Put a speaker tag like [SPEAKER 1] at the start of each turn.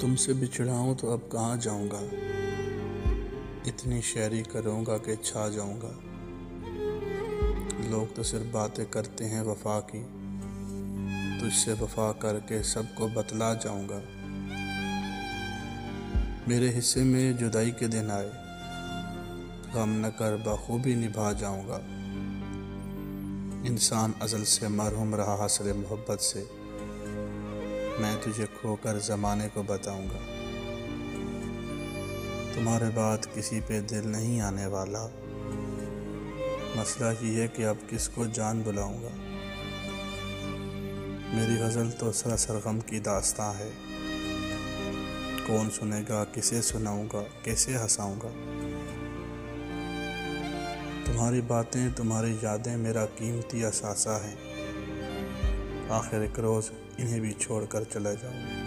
[SPEAKER 1] तुमसे बिछड़ा तो अब कहाँ जाऊँगा। इतनी शायरी करूँगा कि छा जाऊँगा। लोग तो सिर्फ बातें करते हैं वफा की, तुझसे वफा करके सबको बतला जाऊँगा। मेरे हिस्से में जुदाई के दिन आए, गम न कर बखूबी निभा जाऊँगा। इंसान अज़ल से मरहूम रहा हसरे मोहब्बत से, मैं तुझे खोकर ज़माने को बताऊँगा। तुम्हारे बाद किसी पे दिल नहीं आने वाला, मसला ये है कि अब किसको जान बुलाऊँगा। मेरी गज़ल तो सरासर गम की दास्तां है, कौन सुनेगा, किसे सुनाऊँगा, कैसे हंसाऊँगा। तुम्हारी बातें, तुम्हारी यादें मेरा कीमती असासा है, आखिर एक रोज़ इन्हें भी छोड़ कर चला जाऊँगा।